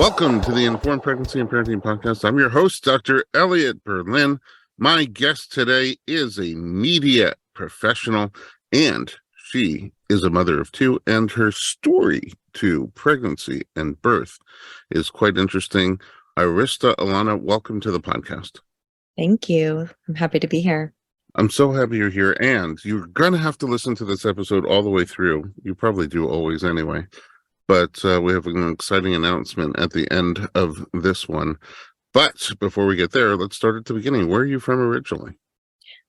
Welcome to the Informed Pregnancy and Parenting Podcast. I'm your host, Dr. Elliot Berlin. My guest today is a media professional, and she is a mother of two, and her story to pregnancy and birth is quite interesting. Arista Ilona, welcome to the podcast. Thank you. I'm happy to be here. I'm so happy you're here, and you're going to have to listen to this episode all the way through. You probably do always anyway. But we have an exciting announcement at the end of this one. But before we get there, let's start at the beginning. Where are you from originally?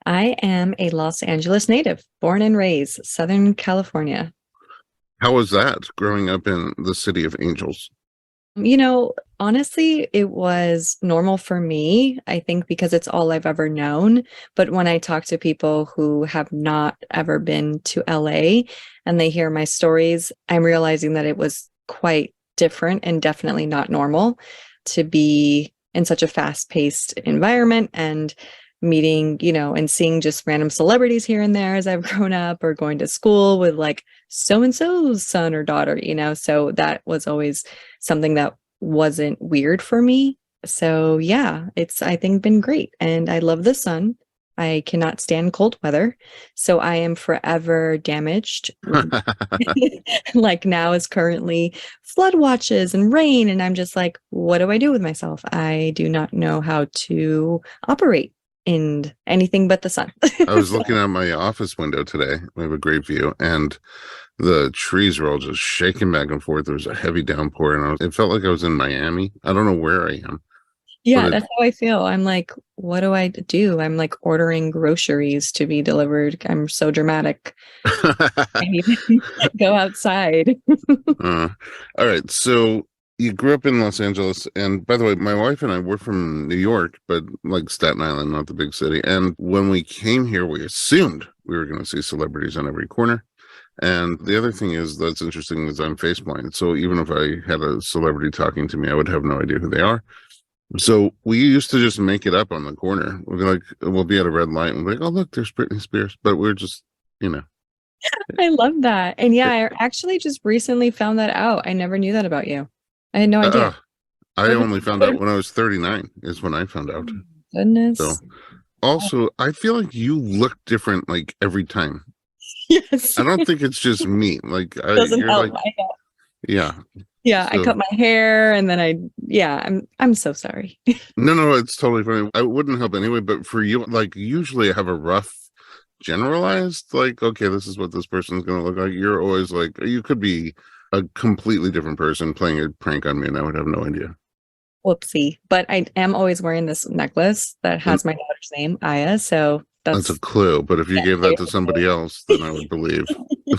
I am a Los Angeles native, born and raised, Southern California. How was that growing up in the City of Angels? Honestly, it was normal for me, I think, because it's all I've ever known. But when I talk to people who have not ever been to LA and they hear my stories, I'm realizing that it was quite different and definitely not normal to be in such a fast-paced environment and meeting, and seeing just random celebrities here and there as I've grown up, or going to school with like so-and-so's son or daughter, so that was always something that wasn't weird for me. So yeah, it's, I think, been great. And I love the sun. I cannot stand cold weather. So I am forever damaged. Like now is currently flood watches and rain. And I'm just like, what do I do with myself? I do not know how to operate in anything but the sun. I was looking out my office window today. We have a great view, and the trees were all just shaking back and forth. There was a heavy downpour, and it felt like I was in Miami. I don't know where I am. Yeah, that's how I feel. I'm like, what do I do? I'm like ordering groceries to be delivered. I'm so dramatic. I need to go outside. All right. So you grew up in Los Angeles. And by the way, my wife and I were from New York, but like Staten Island, not the big city. And when we came here, we assumed we were going to see celebrities on every corner. And the other thing is that's interesting is I'm face blind. So even if I had a celebrity talking to me, I would have no idea who they are. So we used to just make it up on the corner. We'll be at a red light and we're like, oh, look, there's Britney Spears. But we're just, I love that. And yeah, I actually just recently found that out. I never knew that about you. I had no idea. I only found out when I was 39 is when I found out. Oh, goodness. So also, I feel like you look different like every time. Yes. I don't think it's just me. Like doesn't help. Like, yeah. Yeah, so, I cut my hair and then I'm so sorry. No, it's totally fine. I wouldn't help anyway, but for you, like usually I have a rough generalized, like, okay, this is what this person's going to look like. You're always like, you could be a completely different person playing a prank on me and I would have no idea. Whoopsie. But I am always wearing this necklace that has my daughter's name, Aya. So that's a clue. But if you gave that to somebody else, then I would believe.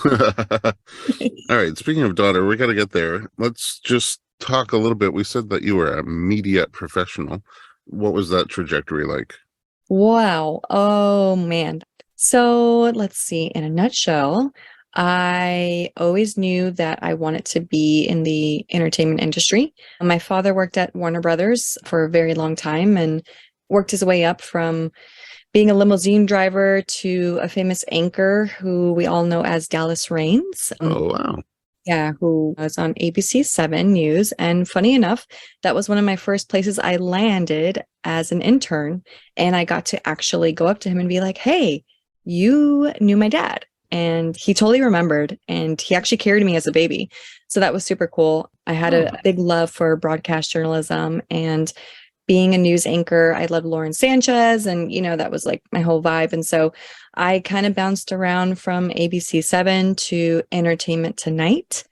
All right. Speaking of daughter, we got to get there. Let's just talk a little bit. We said that you were a media professional. What was that trajectory like? Wow. Oh, man. So let's see. In a nutshell, I always knew that I wanted to be in the entertainment industry. My father worked at Warner Brothers for a very long time and worked his way up from being a limousine driver to a famous anchor who we all know as Dallas Raines. Oh, wow. Yeah, who was on ABC 7 News. And funny enough, that was one of my first places I landed as an intern. And I got to actually go up to him and be like, hey, you knew my dad. And he totally remembered. And he actually carried me as a baby. So that was super cool. I had a big love for broadcast journalism and being a news anchor. I loved Lauren Sanchez, and that was like my whole vibe. And so I kind of bounced around from ABC 7 to Entertainment Tonight,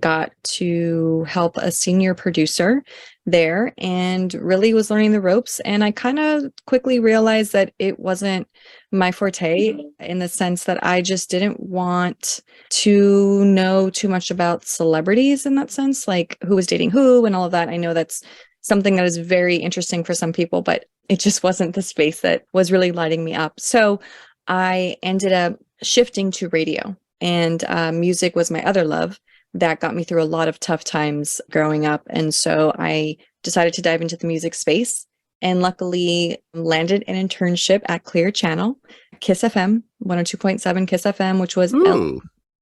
got to help a senior producer there and really was learning the ropes. And I kind of quickly realized that it wasn't my forte, in the sense that I just didn't want to know too much about celebrities in that sense, like who was dating who and all of that. I know that's something that is very interesting for some people, but it just wasn't the space that was really lighting me up. So I ended up shifting to radio, and music was my other love. That got me through a lot of tough times growing up. And so I decided to dive into the music space and luckily landed an internship at Clear Channel, Kiss FM, 102.7 Kiss FM, which was,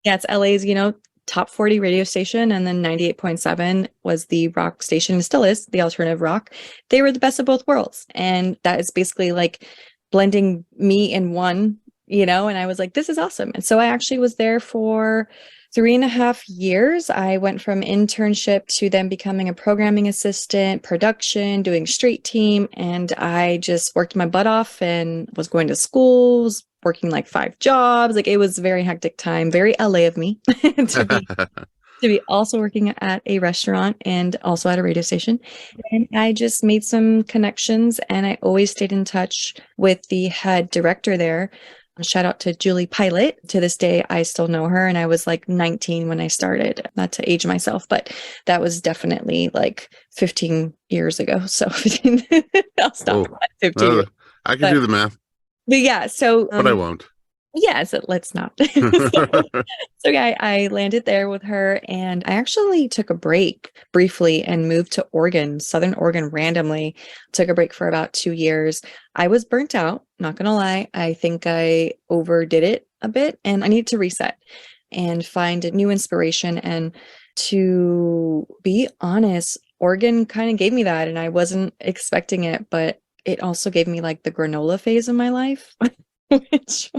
it's LA's, top 40 radio station, and then 98.7 was the rock station, and still is the alternative rock. They were the best of both worlds. And that is basically like blending me in one, and I was like, this is awesome. And so I actually was there for 3.5 years. I went from internship to then becoming a programming assistant, production, doing street team. And I just worked my butt off and was going to schools, working like 5 jobs. Like, it was a very hectic time, very LA of me to be also working at a restaurant and also at a radio station. And I just made some connections, and I always stayed in touch with the head director there. Shout out to Julie Pilot. To this day, I still know her. And I was like 19 when I started, not to age myself, but that was definitely like 15 years ago. So 15, I'll stop at 15 years. I can do the math. But yeah, so. But I won't. Yeah, so let's not. So yeah, I landed there with her, and I actually took a break briefly and moved to Oregon, Southern Oregon, randomly. Took a break for about 2 years. I was burnt out, not gonna lie. I think I overdid it a bit, and I needed to reset and find a new inspiration. And to be honest, Oregon kind of gave me that, and I wasn't expecting it, but it also gave me like the granola phase in my life. Which,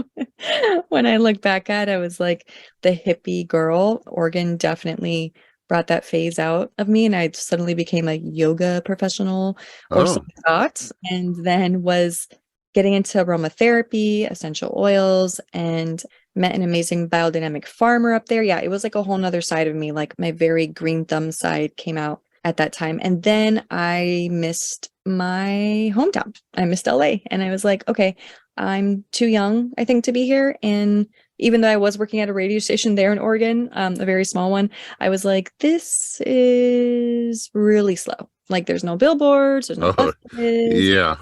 when I look back at, I was like the hippie girl. Oregon definitely brought that phase out of me, and I suddenly became a yoga professional, or so I thought, and then was getting into aromatherapy, essential oils, and met an amazing biodynamic farmer up there. Yeah, it was like a whole nother side of me. Like, my very green thumb side came out at that time. And then I missed my hometown. I missed LA. And I was like, okay, I'm too young, I think, to be here. And even though I was working at a radio station there in Oregon, a very small one, I was like, this is really slow. Like, there's no billboards, there's no buses. Yeah.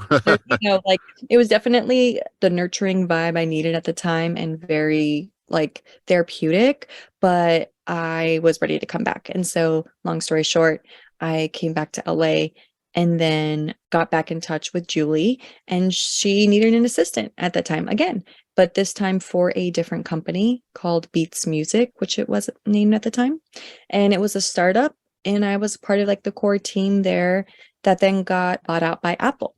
Like, it was definitely the nurturing vibe I needed at the time, and very like therapeutic, but I was ready to come back. And so, long story short, I came back to LA and then got back in touch with Julie, and she needed an assistant at that time again, but this time for a different company called Beats Music, which it was named at the time. And it was a startup, and I was part of like the core team there that then got bought out by Apple.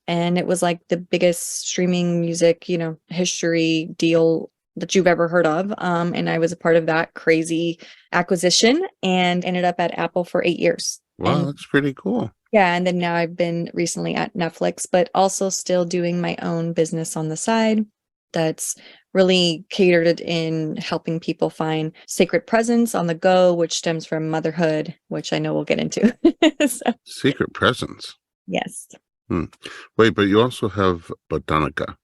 And it was like the biggest streaming music, history deal that you've ever heard of. And I was a part of that crazy acquisition and ended up at Apple for 8 years. Wow, And that's pretty cool. yeah, and then now I've been recently at Netflix, but also still doing my own business on the side that's really catered in helping people find sacred presence on the go, which stems from motherhood, which I know we'll get into. So, Secret presence. yes. Wait, but you also have Botanica.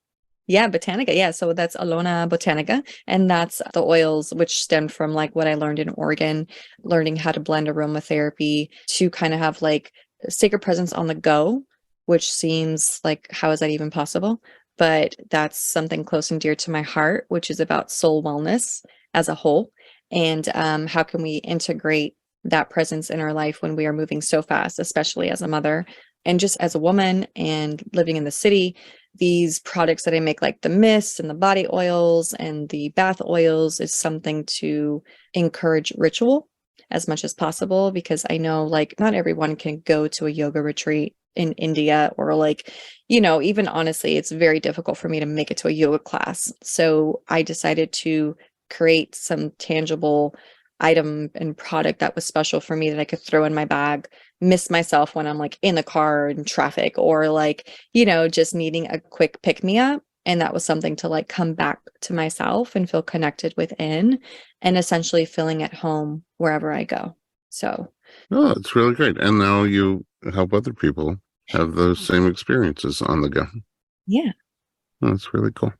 Yeah, Botanica. Yeah, so that's Ilona Botanica, and that's the oils which stemmed from like what I learned in Oregon, learning how to blend aromatherapy to kind of have like sacred presence on the go, which seems like, how is that even possible? But that's something close and dear to my heart, which is about soul wellness as a whole, and how can we integrate that presence in our life when we are moving so fast, especially as a mother and just as a woman and living in the city. These products that I make, like the mists and the body oils and the bath oils, is something to encourage ritual as much as possible, because I know like not everyone can go to a yoga retreat in India, or like, even honestly, it's very difficult for me to make it to a yoga class. So I decided to create some tangible item and product that was special for me that I could throw in my bag, miss myself when I'm like in the car in traffic, or like, just needing a quick pick me up. And that was something to like come back to myself and feel connected within, and essentially feeling at home wherever I go. So, oh, it's really great. And now you help other people have those same experiences on the go. Yeah. That's really cool.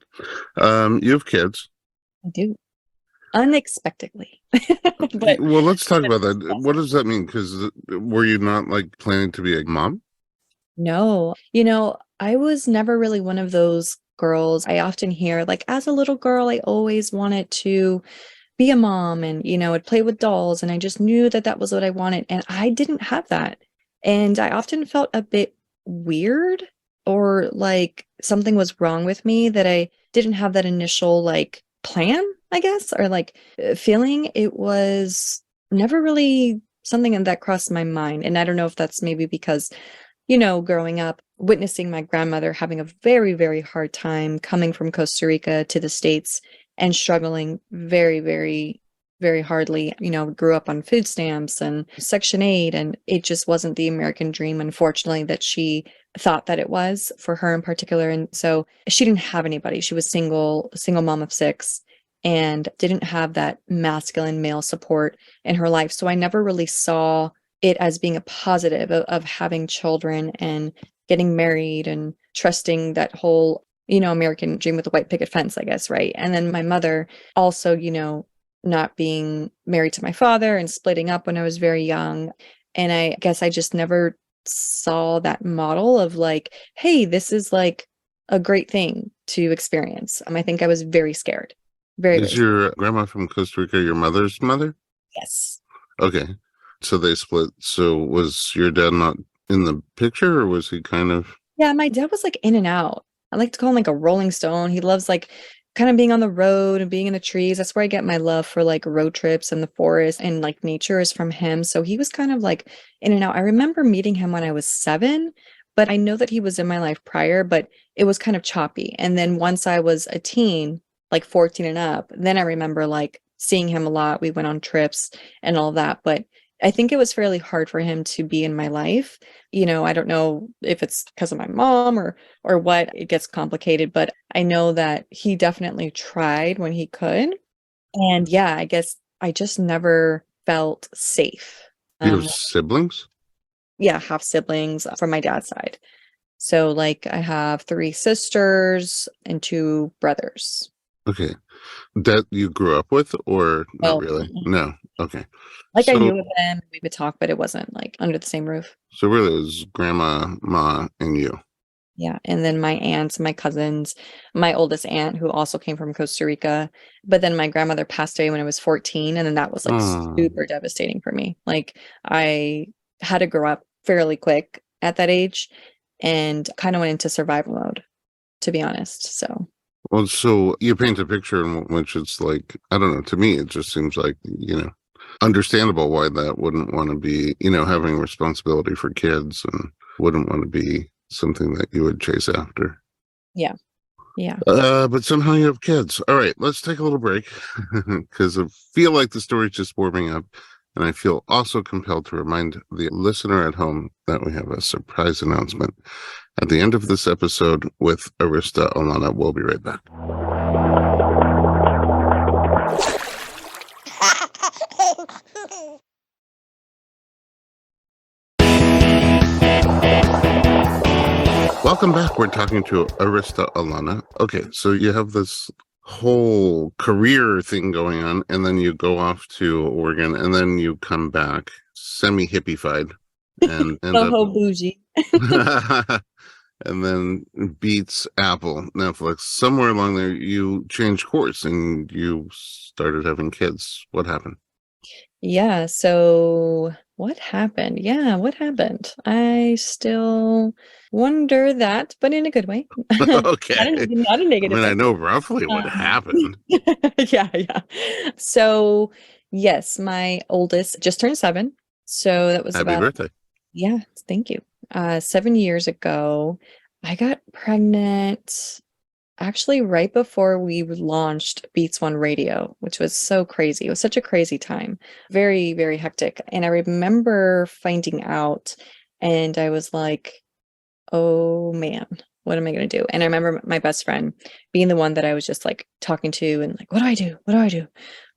You have kids. I do. Unexpectedly. But well, let's talk about that. What does that mean? Because were you not like planning to be a mom? No, I was never really one of those girls. I often hear like, as a little girl, I always wanted to be a mom, and, I'd play with dolls, and I just knew that that was what I wanted. And I didn't have that. And I often felt a bit weird, or like something was wrong with me, that I didn't have that initial like plan I guess, or like feeling. It was never really something that crossed my mind. And I don't know if that's maybe because, growing up, witnessing my grandmother having a very, very hard time coming from Costa Rica to the States and struggling very, very, very hardly, grew up on food stamps and Section 8, and it just wasn't the American dream, unfortunately, that she thought that it was for her in particular. And so she didn't have anybody. She was single mom of six and didn't have that masculine male support in her life. So I never really saw it as being a positive of having children and getting married and trusting that whole, American dream with the white picket fence, I guess, right? And then my mother also, not being married to my father and splitting up when I was very young. And I guess I just never saw that model of like, hey, this is like a great thing to experience. I think I was very scared. Very, very Is scared. your grandma from Costa Rica your mother's mother? Yes. Okay. So they split. So was your dad not in the picture, or was he kind of? Yeah, my dad was like in and out. I like to call him like a rolling stone. He loves like kind of being on the road and being in the trees. That's where I get my love for like road trips and the forest and like nature is from him. So he was kind of like in and out. I remember meeting him when I was 7, but I know that he was in my life prior, but it was kind of choppy. And then once I was a teen, like 14 and up, then I remember like seeing him a lot. We went on trips and all that, but I think it was fairly hard for him to be in my life. I don't know if it's because of my mom or what, it gets complicated, but I know that he definitely tried when he could. And yeah, I guess I just never felt safe. Do you have Um, siblings? yeah, half siblings from my dad's side. So like I have 3 sisters and 2 brothers. Okay. That you grew up with, or not Well, really? No. Okay. like I So knew of them, we would talk, but it wasn't like under the same roof. so really it was grandma, ma, and you. Yeah, and then my aunts, my cousins, my oldest aunt who also came from Costa Rica, but then my grandmother passed away when I was 14, and then that was, like, Oh, super devastating for me. Like, I had to grow up fairly quick at that age and kinda went into survival mode, to be honest, so well, so you paint a picture in which it's like, I don't know, to me, it just seems like, understandable why that wouldn't want to be, having responsibility for kids and wouldn't want to be something that you would chase after. yeah, yeah. But somehow you have kids. All right, let's take a little break because I feel like the story's just warming up. And I feel also compelled to remind the listener at home that we have a surprise announcement at the end of this episode with Arista Ilona. We'll be right back. Welcome back. We're talking to Arista Ilona. Okay, so you have this whole career thing going on, and then you go off to Oregon, and then you come back semi-hippified and end up Soho bougie. and then beats Apple, Netflix. Somewhere along there, you changed course and you started having kids. What happened? Yeah, so what happened? Yeah, what happened? I still wonder that, but in a good way. Okay. Not a I negative mean, I way. know roughly what Um, happened. yeah, yeah. So, yes, my oldest just turned 7. So that was Happy about, birthday. yeah, thank you. 7 years ago, I got pregnant actually right before we launched Beats One Radio, which was so crazy. It was such a crazy time. Very, very hectic. And I remember finding out and I was like, oh man, what am I going to do? And I remember my best friend being the one that I was just like talking to and like, what do I do? What do I do?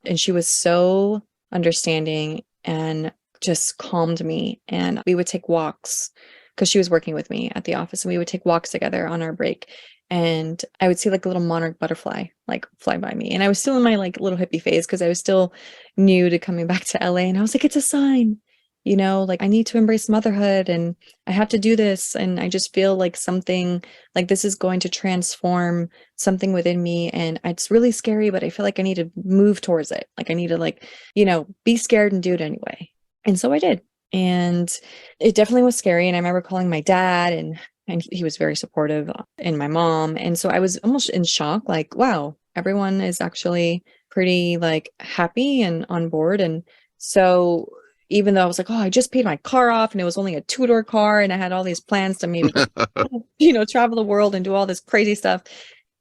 And she was so understanding and just calmed me. And we would take walks because she was working with me at the office and we would take walks together on our break. And I would see like a little monarch butterfly like fly by me. And I was still in my like little hippie phase because I was still new to coming back to LA. And I was like, it's a sign, like I need to embrace motherhood and I have to do this. And I just feel like something like this is going to transform something within me. And it's really scary, but I feel like I need to move towards it. Like I need to like, be scared and do it anyway. And so I did. And it definitely was scary. And I remember calling my dad and he was very supportive and my mom. And so I was almost in shock, like, wow, everyone is actually pretty like happy and on board. And so even though I was like, oh, I just paid my car off and it was only a two-door car and I had all these plans to maybe like, travel the world and do all this crazy stuff.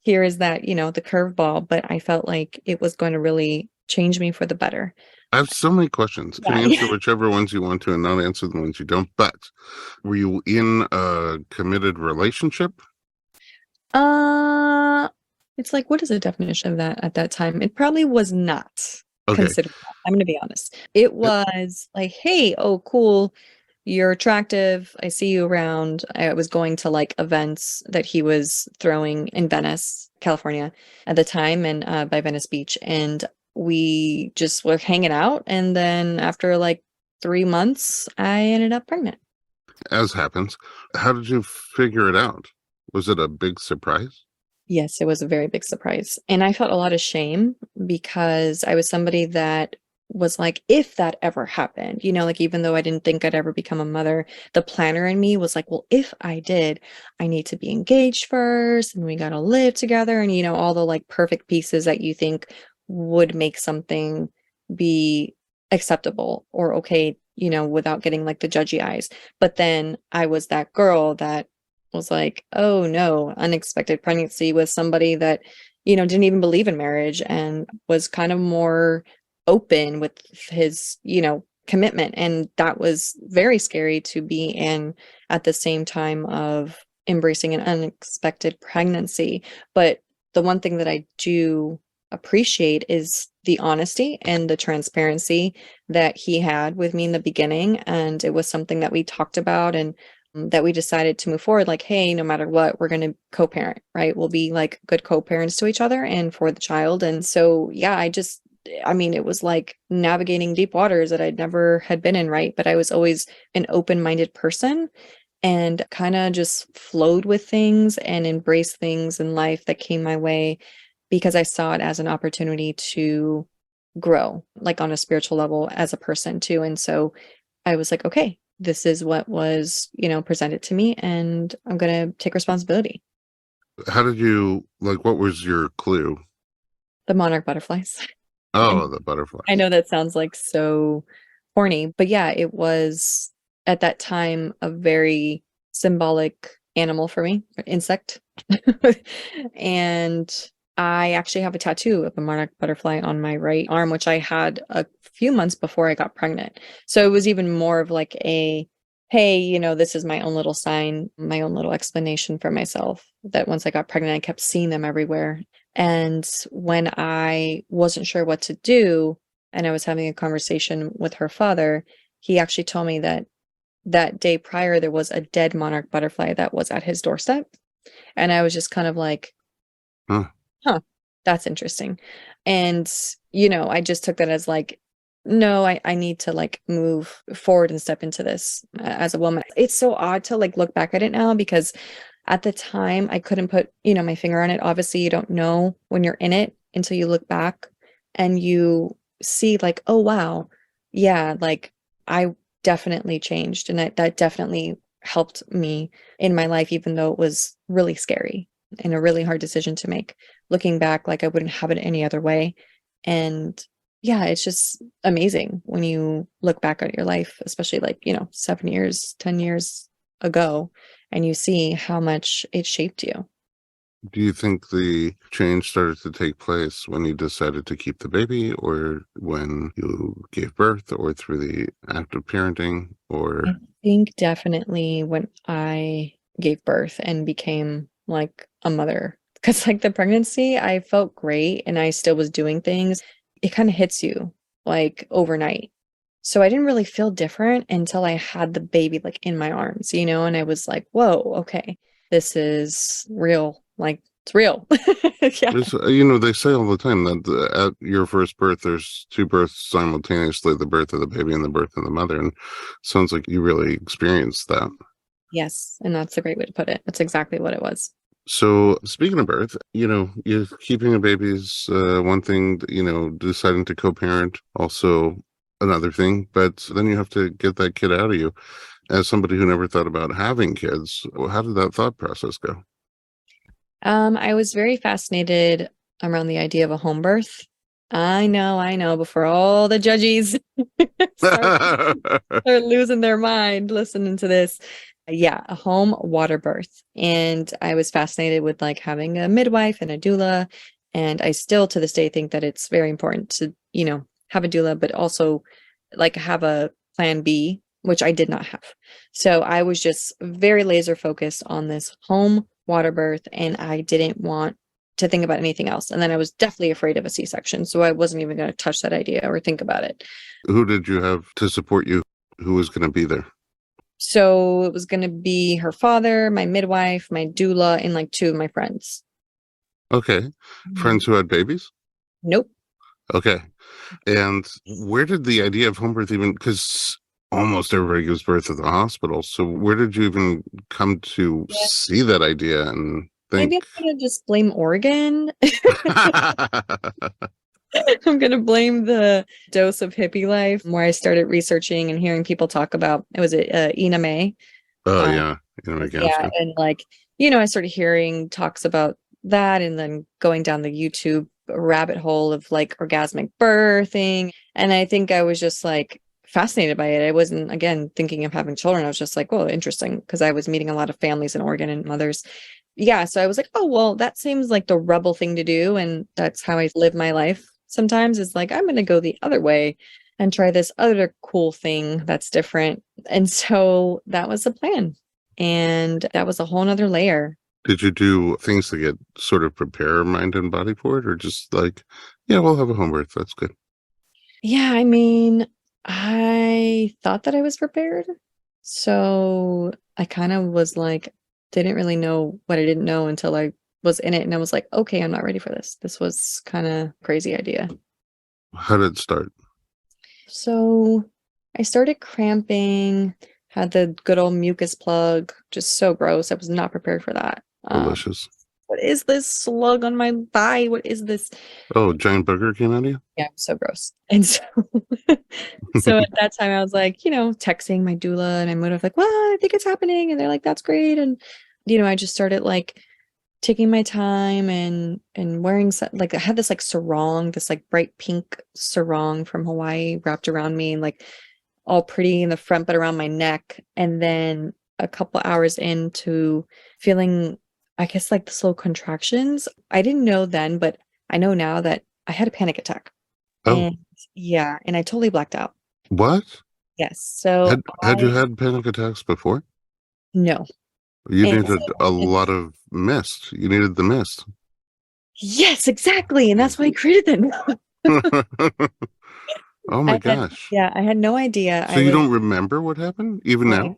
Here is that, the curveball, but I felt like it was going to really change me for the better. I have so many questions. Can Yeah. answer whichever ones you want to and not answer the ones you don't. But were you in a committed relationship? Uh, it's like, what is the definition of that at that time? It probably was not Okay. considered that. I'm going to be honest. It was like, hey, oh, cool. You're attractive. I see you around. I was going to like events that he was throwing in Venice, California at the time, and by Venice Beach. And we just were hanging out. And then after like 3 months, I ended up pregnant. As happens. How did you figure it out? Was it a big surprise? Yes, it was a very big surprise. And I felt a lot of shame because I was somebody that was like, if that ever happened, like even though I didn't think I'd ever become a mother, the planner in me was like, well, if I did, I need to be engaged first and we got to live together. And, all the like perfect pieces that you think would make something be acceptable or okay, without getting like the judgy eyes. But then I was that girl that was like, oh no, unexpected pregnancy with somebody that, didn't even believe in marriage and was kind of more open with his, commitment. And that was very scary to be in at the same time of embracing an unexpected pregnancy. But the one thing that I do appreciate is the honesty and the transparency that he had with me in the beginning. And it was something that we talked about and that we decided to move forward like, hey, no matter what, we're going to co-parent, right? We'll be like good co-parents to each other and for the child. And so, yeah, it was like navigating deep waters that I'd never had been in, right? But I was always an open-minded person and kind of just flowed with things and embraced things in life that came my way because I saw it as an opportunity to grow, like on a spiritual level as a person too. And so I was like, okay, this is what was, presented to me, and I'm going to take responsibility. How did you, like, what was your clue? The monarch butterflies. Oh, And the I butterflies. know that sounds like so corny, but yeah, it was at that time a very symbolic animal for me, or insect. And I actually have a tattoo of a monarch butterfly on my right arm, which I had a few months before I got pregnant. So it was even more of like a, hey, this is my own little sign, my own little explanation for myself that once I got pregnant, I kept seeing them everywhere. And when I wasn't sure what to do, and I was having a conversation with her father, he actually told me that that day prior, there was a dead monarch butterfly that was at his doorstep. And I was just kind of like, Huh. huh, that's interesting. And, I just took that as like, no, I need to like move forward and step into this as a woman. It's so odd to like look back at it now because at the time I couldn't put, my finger on it. Obviously, you don't know when you're in it until you look back and you see like, oh wow, yeah, like I definitely changed and that definitely helped me in my life, even though it was really scary and a really hard decision to make. Looking back, like I wouldn't have it any other way. And yeah, it's just amazing when you look back at your life, especially like, 7 years, 10 years ago, and you see how much it shaped you. Do you think the change started to take place when you decided to keep the baby, or when you gave birth, or through the act of parenting, or I think definitely when I gave birth and became like a mother, because like the pregnancy, I felt great and I still was doing things. It kind of hits you like overnight. So I didn't really feel different until I had the baby like in my arms, and I was like, whoa, okay, this is real. Like it's real. Yeah. there's, they say all the time that at your first birth, there's two births simultaneously, the birth of the baby and the birth of the mother. And it sounds like you really experienced that. Yes. And that's a great way to put it. That's exactly what it was. So speaking of birth, you keeping a baby's one thing, deciding to co-parent also another thing, but then you have to get that kid out of you. As somebody who never thought about having kids, how did that thought process go? I was very fascinated around the idea of a home birth. I know. Before all the judges start they're losing their mind listening to this. Yeah, a home water birth. And I was fascinated with like having a midwife and a doula. And I still to this day think that it's very important to, have a doula, but also like have a plan B, which I did not have. So I was just very laser focused on this home water birth, and I didn't want to think about anything else. And then I was definitely afraid of a C-section. So I wasn't even going to touch that idea or think about it. Who did you have to support you? Who was going to be there? So it was going to be her father, my midwife, my doula, and like two of my friends. Okay. Friends who had babies? Nope. Okay. And where did the idea of home birth even, because almost everybody gives birth at the hospital. So where did you even come to Yeah. see that idea and think? Maybe I'm going to just blame Oregon. I'm going to blame the dose of hippie life where I started researching and hearing people talk about, it was Ina May. Oh, Um, yeah. You know, my gas yeah. And like, I started hearing talks about that and then going down the YouTube rabbit hole of like orgasmic birthing. And I think I was just like fascinated by it. I wasn't, again, thinking of having children. I was just like, well, interesting. Because I was meeting a lot of families in Oregon and mothers. Yeah. So I was like, oh, well, that seems like the rebel thing to do. And that's how I live my life sometimes is like, I'm going to go the other way and try this other cool thing that's different. And so that was the plan. And that was a whole nother layer. Did you do things to get sort of prepare mind and body for it, or just like, yeah, we'll have a home birth. That's good. Yeah, I mean, I thought that I was prepared. So I kind of was like, didn't really know what I didn't know until I was in it. And I was like, okay, I'm not ready for this. This was kind of crazy idea. How did it start? So I started cramping, had the good old mucus plug, just so gross. I was not prepared for that. Delicious. What is this slug on my thigh? What is this? Oh, giant booger came out of you? Yeah, so gross. And so, so at that time I was like, texting my doula and I'm like, well, I think it's happening. And they're like, that's great. And, I just started like taking my time and wearing like I had this like sarong, this like bright pink sarong from Hawaii wrapped around me and like all pretty in the front, but around my neck. And then a couple hours into feeling, I guess, like the slow contractions. I didn't know then, but I know now that I had a panic attack. Oh, And yeah, and I totally blacked out. what? Yes. So Had you had panic attacks before? no. You And needed so a lot of mist. You needed the mist. yes, exactly. And that's why I created them. Oh my gosh. I had no idea. So you don't remember what happened even I, now?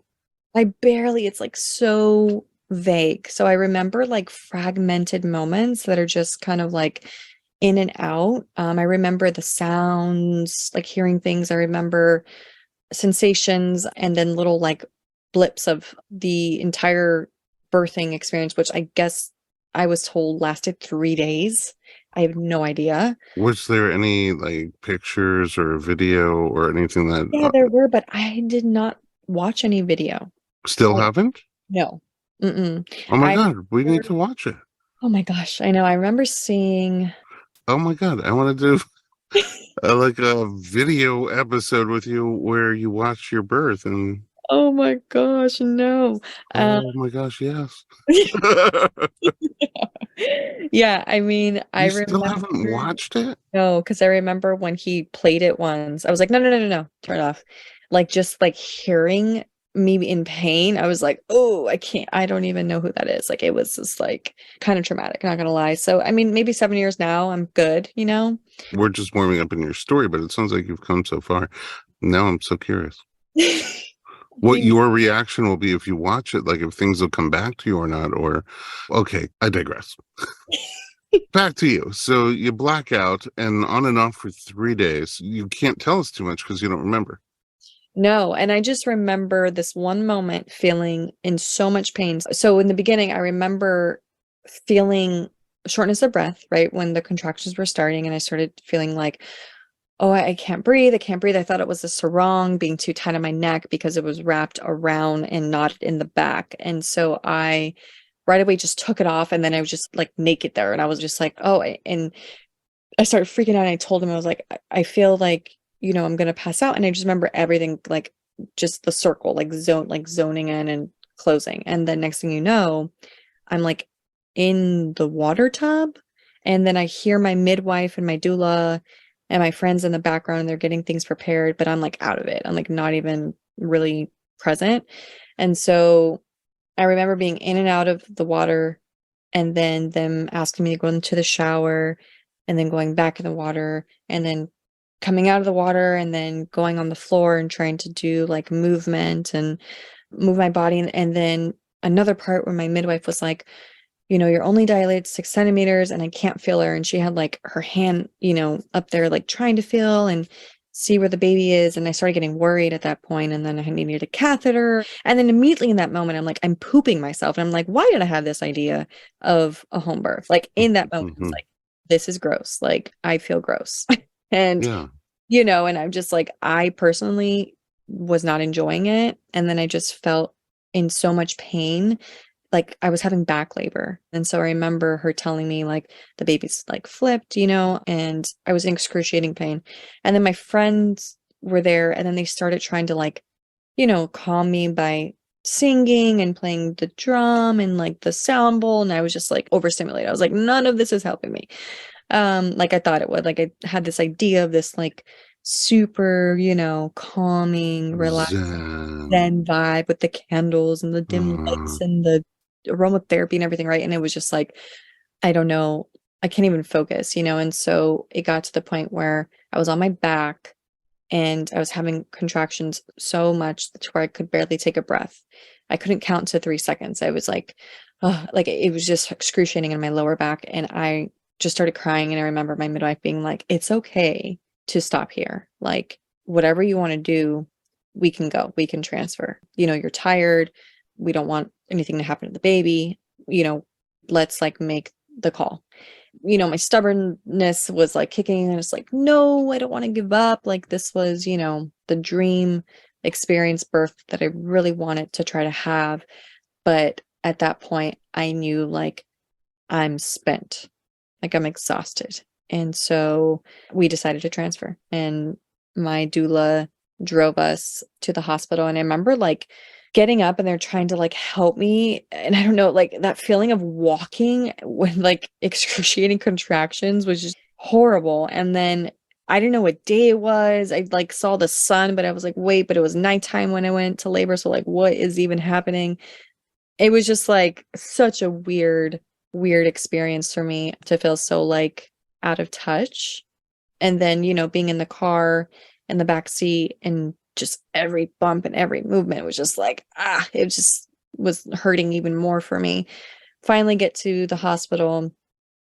I barely, it's like so vague. So I remember like fragmented moments that are just kind of like in and out. I remember the sounds, like hearing things. I remember sensations and then little like blips of the entire birthing experience, which I guess I was told lasted 3 days. I have no idea. Was there any like pictures or video or anything that Yeah, there were, but I did not watch any video. still Like, haven't? no. Mm-mm. Oh my I God, we need remember, to watch it. oh my gosh, I know. I remember seeing, Oh my God, I want to do like a video episode with you where you watch your birth and oh my gosh, no. Um, oh my gosh, yes. yeah, I mean, I You still remember. haven't watched it? No, because I remember when he played it once, I was like, no, no, no, no, no, turn it off. Like just like hearing me in pain, I was like, oh, I can't, I don't even know who that is. Like it was just like kind of traumatic, not gonna lie. So I mean, maybe 7 years now, I'm good. We're just warming up in your story, but it sounds like you've come so far. Now I'm so curious. What Me- your reaction will be if you watch it, like if things will come back to you or not, or okay, I digress. Back to you. So you black out and on and off for 3 days. You can't tell us too much because you don't remember. No, and I just remember this one moment feeling in so much pain. So in the beginning, I remember feeling shortness of breath, right? When the contractions were starting, and I started feeling like, oh, I can't breathe. I can't breathe. I thought it was a sarong being too tight on my neck because it was wrapped around and not in the back. And so I right away just took it off and then I was just like naked there. And I was just like, oh, and I started freaking out and I told him, I was like, I feel like, I'm gonna pass out. And I just remember everything like just the circle, like zoning in and closing. And then next thing you know, I'm like in the water tub. And then I hear my midwife and my doula and my friends in the background and they're getting things prepared, but I'm like out of it. I'm like not even really present. And so I remember being in and out of the water and then them asking me to go into the shower and then going back in the water and then coming out of the water and then going on the floor and trying to do like movement and move my body. And then another part where my midwife was like, you're only dilated 6 centimeters and I can't feel her. And she had like her hand, up there, like trying to feel and see where the baby is. And I started getting worried at that point. And then I needed a catheter. And then immediately in that moment, I'm like, I'm pooping myself. And I'm like, why did I have this idea of a home birth? Like in that moment, it's Mhm. like, this is gross. Like I feel gross. And, Yeah. and I'm just like, I personally was not enjoying it. And then I just felt in so much pain like I was having back labor. And so I remember her telling me like the baby's like flipped, and I was in excruciating pain. And then my friends were there and then they started trying to like, calm me by singing and playing the drum and like the sound bowl. And I was just like overstimulated. I was like, none of this is helping me. Like I thought it would. Like I had this idea of this like super, calming, relaxing Zen. Zen vibe with the candles and the dim lights Uh, and the aromatherapy and everything, right? And it was just like, I don't know, I can't even focus, And so it got to the point where I was on my back and I was having contractions so much to where I could barely take a breath. I couldn't count to 3 seconds. I was like it was just excruciating in my lower back. And I just started crying. And I remember my midwife being like, it's okay to stop here. Like, whatever you want to do, we can go, we can transfer. You're tired. We don't want anything to happen to the baby. Let's like make the call. My stubbornness was like kicking and it's like, no, I don't want to give up. Like this was, the dream experience birth that I really wanted to try to have. But at that point, I knew like I'm spent, like I'm exhausted. And so we decided to transfer. And my doula drove us to the hospital. And I remember like getting up and they're trying to like help me. And I don't know, like that feeling of walking with like excruciating contractions was just horrible. And then I didn't know what day it was. I like saw the sun, but I was like, wait, but it was nighttime when I went to labor. So like what is even happening? It was just like such a weird experience for me to feel so like out of touch. And then, being in the car in the back seat and just every bump and every movement was just like, it just was hurting even more for me. Finally get to the hospital.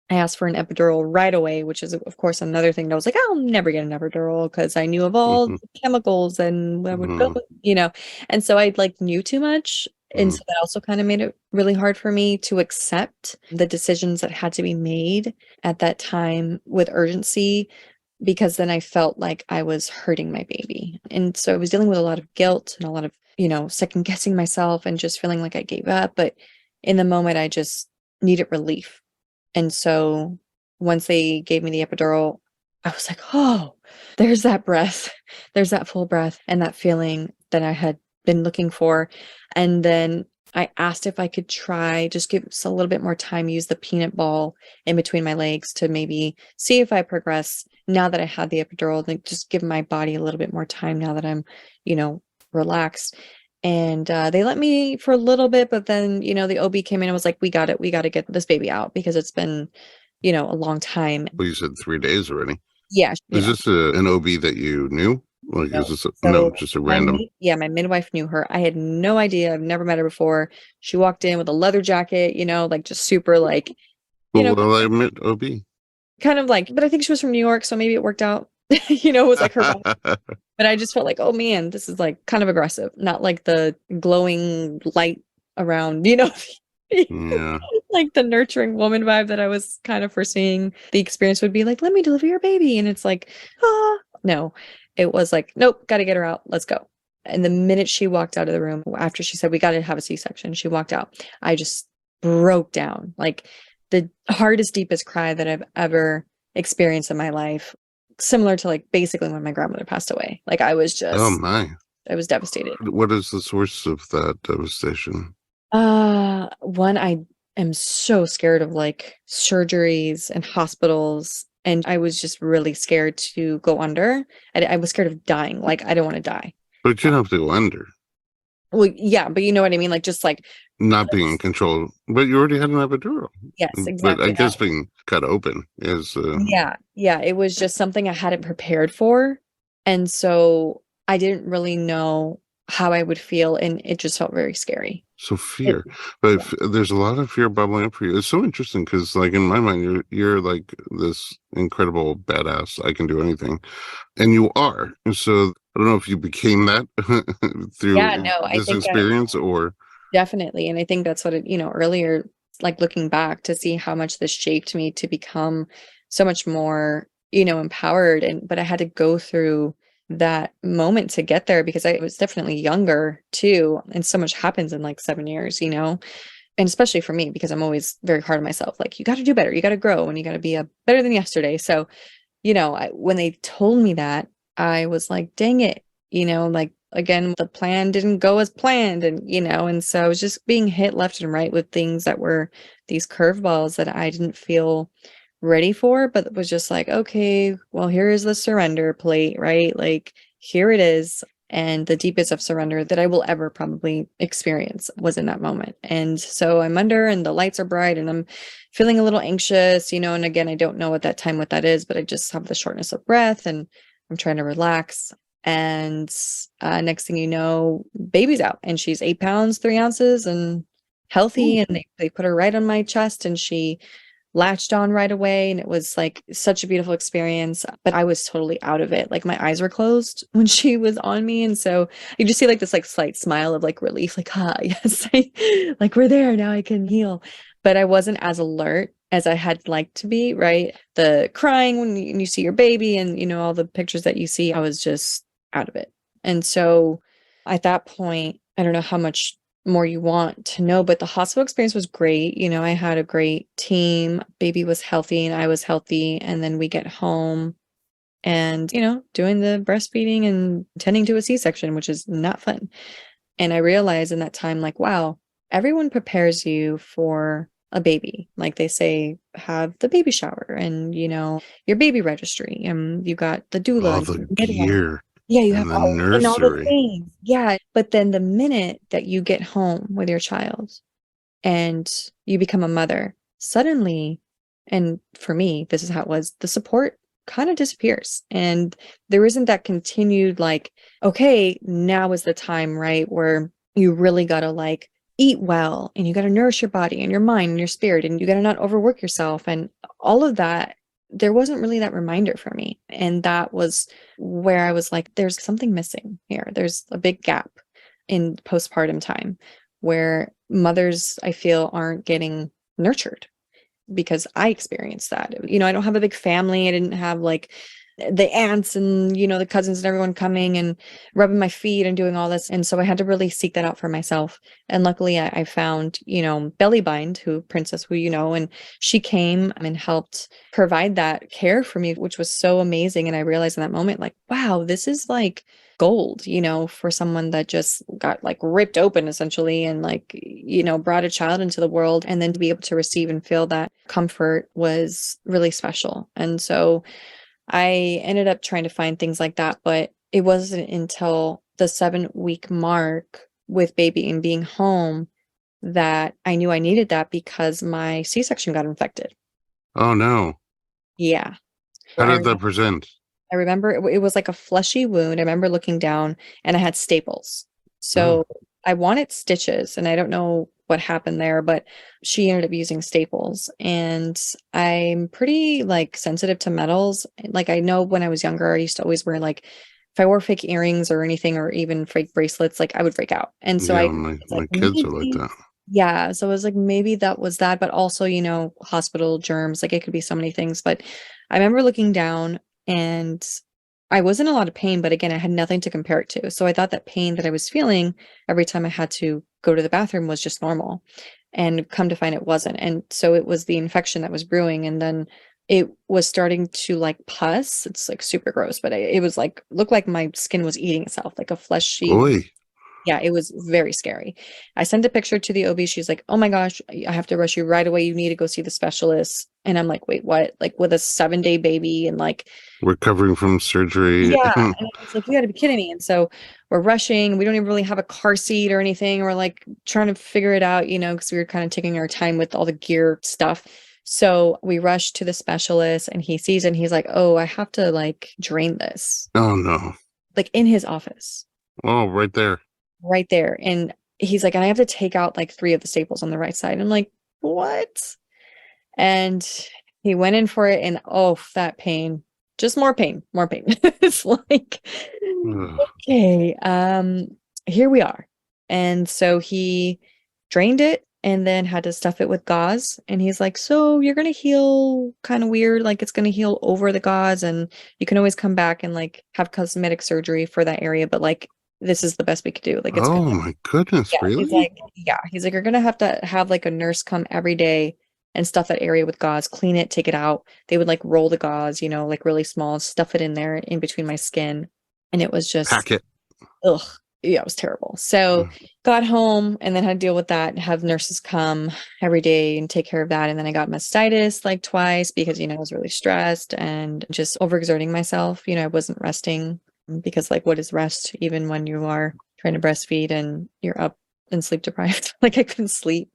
I asked for an epidural right away, which is of course another thing that I was like, I'll never get an epidural because I knew of all mhm, the chemicals and I would go, mhm, and so I like knew too much. And mhm. so that also kind of made it really hard for me to accept the decisions that had to be made at that time with urgency because then I felt like I was hurting my baby. And so I was dealing with a lot of guilt and a lot of, second guessing myself and just feeling like I gave up. But in the moment, I just needed relief. And so once they gave me the epidural, I was like, oh, there's that breath. There's that full breath and that feeling that I had been looking for. And then I asked if I could try, just give us a little bit more time, use the peanut ball in between my legs to maybe see if I progress now that I had the epidural, like just give my body a little bit more time now that I'm, relaxed. And they let me for a little bit, but then, the OB came in and was like, we got it. We got to get this baby out because it's been, a long time. Well, you said 3 days already. Yeah, Is this an OB that you knew? Like, is no. this no, So just a random? my midwife knew her. I had no idea. I've never met her before. She walked in with a leather jacket, like just super like, you know, Well, I met OB. kind of like, but I think she was from New York, so maybe it worked out. It was like her vibe. But I just felt like, oh man, this is like kind of aggressive, not like the glowing light around, Yeah. like the nurturing woman vibe that I was kind of foreseeing the experience would be like, let me deliver your baby. And it's like, no, it was like, nope, got to get her out. Let's go. And the minute she walked out of the room after she said, we got to have a C-section, she walked out. I just broke down like the hardest, deepest cry that I've ever experience in my life, similar to like basically when my grandmother passed away. Like Oh my. I was devastated. What is the source of that devastation? One, I am so scared of like surgeries and hospitals, and I was just really scared to go under. I was scared of dying. Like I don't want to die. But you don't have to go under. Well, yeah, but you know what I mean? Like just like Not being in control. But you already had an epidural. yes, But I exactly. guess being cut open is Yeah, yeah, it was just something I hadn't prepared for. And so I didn't really know how I would feel, and it just felt very scary. so It, fear. But yeah. there's a lot of fear bubbling up for you. It's so interesting because, like, in my mind, you're like this incredible badass. I can do anything, and you are. And so I don't know if you became that Yeah, through no, I this think I experience or definitely. And I think that's what it, earlier, like looking back to see how much this shaped me to become so much more, empowered. And, but I had to go through that moment to get there because I was definitely younger too. And so much happens in like 7 years, and especially for me, because I'm always very hard on myself. Like, you got to do better, you got to grow, and you got to be a better than yesterday. So, when they told me that, I was like, dang it, like again, the plan didn't go as planned. And so I was just being hit left and right with things that were these curveballs that I didn't feel ready for, but it was just like, okay, well, here is the surrender plate, right? Like, here it is. And the deepest of surrender that I will ever probably experience was in that moment. And so I'm under, and the lights are bright, and I'm feeling a little anxious, and again, I don't know at that time what that is, but I just have the shortness of breath, and I'm trying to relax. And next thing you know, baby's out, and she's 8 pounds, 3 ounces, and healthy. ooh, And they put her right on my chest, and she latched on right away, and it was like such a beautiful experience, but I was totally out of it. Like my eyes were closed when she was on me, and so you just see like this like slight smile of like relief, like yes, like we're there now, I can heal. But I wasn't as alert as I had liked to be, right? The crying when you see your baby, and all the pictures that you see, I was just out of it. And so at that point, I don't know how much more you want to know, but the hospital experience was great. I had a great team. Baby was healthy and I was healthy. And then we get home and, doing the breastfeeding and tending to a C-section, which is not fun. And I realized in that time, like, wow, everyone prepares you for a baby. Like they say, have the baby shower and, your baby registry, and you got the doula all and the midwife. gear Yeah, you and have the all the nursery. things. Yeah. But then the minute that you get home with your child and you become a mother, suddenly, and for me, this is how it was, the support kind of disappears. And there isn't that continued, like, okay, now is the time, right? Where you really got to like eat well, and you got to nourish your body and your mind and your spirit, and you got to not overwork yourself. And all of that, there wasn't really that reminder for me. And that was where I was like, there's something missing here. There's a big gap in postpartum time where mothers, I feel, aren't getting nurtured, because I experienced that. I don't have a big family. I didn't have like the aunts and, the cousins and everyone coming and rubbing my feet and doing all this. And so I had to really seek that out for myself. And luckily I found, Bellybind, who Princess, who, and she came and helped provide that care for me, which was so amazing. And I realized in that moment, like, wow, this is like gold, for someone that just got like ripped open essentially, and like, brought a child into the world, and then to be able to receive and feel that comfort was really special. And so I ended up trying to find things like that, but it wasn't until the 7-week mark with baby and being home that I knew I needed that, because my C-section got infected. Oh no. Yeah. How Well, did that present? I remember it was like a fleshy wound. I remember looking down, and I had staples. Oh, So I wanted stitches, and I don't know what happened there, but she ended up using staples. And I'm pretty like sensitive to metals. Like I know when I was younger, I used to always wear like, if I wore fake earrings or anything, or even fake bracelets, like I would freak out. And so yeah, I my was like, my kids are like maybe, that. yeah. So I was like, maybe that was that, but also, hospital germs, like it could be so many things. But I remember looking down, and I was in a lot of pain, but again, I had nothing to compare it to. So I thought that pain that I was feeling every time I had to go to the bathroom was just normal. And come to find it wasn't. And so it was the infection that was brewing. And then it was starting to like pus. It's like super gross, but it was like looked like my skin was eating itself, like a fleshy. Oi. Yeah, it was very scary. I sent a picture to the OB. She's like, "Oh my gosh, I have to rush you right away. You need to go see the specialist." And I'm like, "Wait, what?" Like with a 7-day baby and like, Recovering from surgery. yeah. And I was like, "You got to be kidding me." And so we're rushing. We don't even really have a car seat or anything. We're like trying to figure it out, because we were kind of taking our time with all the gear stuff. So we rushed to the specialist and he sees it and he's like, "Oh, I have to like drain this." Oh no. Like in his office. Oh, right there. Right there. And he's like, "And I have to take out like 3 of the staples on the right side." I'm like, "What?" And he went in for it and oh, that pain. Just more pain, more pain. It's like, Ugh. okay, here we are. And so he drained it and then had to stuff it with gauze. And he's like, "So you're gonna heal kind of weird, like it's gonna heal over the gauze, and you can always come back and like have cosmetic surgery for that area, but like this is the best we could do. Like it's Oh gonna." my goodness, Yeah, really? he's like, "You're gonna have to have like a nurse come every day and stuff that area with gauze, clean it, take it out." They would like roll the gauze, like really small, stuff it in there in between my skin. And it was just, Pack it. ugh, yeah, it was terrible. So got home and then had to deal with that, have nurses come every day and take care of that. And then I got mastitis like twice because, I was really stressed and just overexerting myself. I wasn't resting because like what is rest even when you are trying to breastfeed and you're up and sleep deprived? Like I couldn't sleep.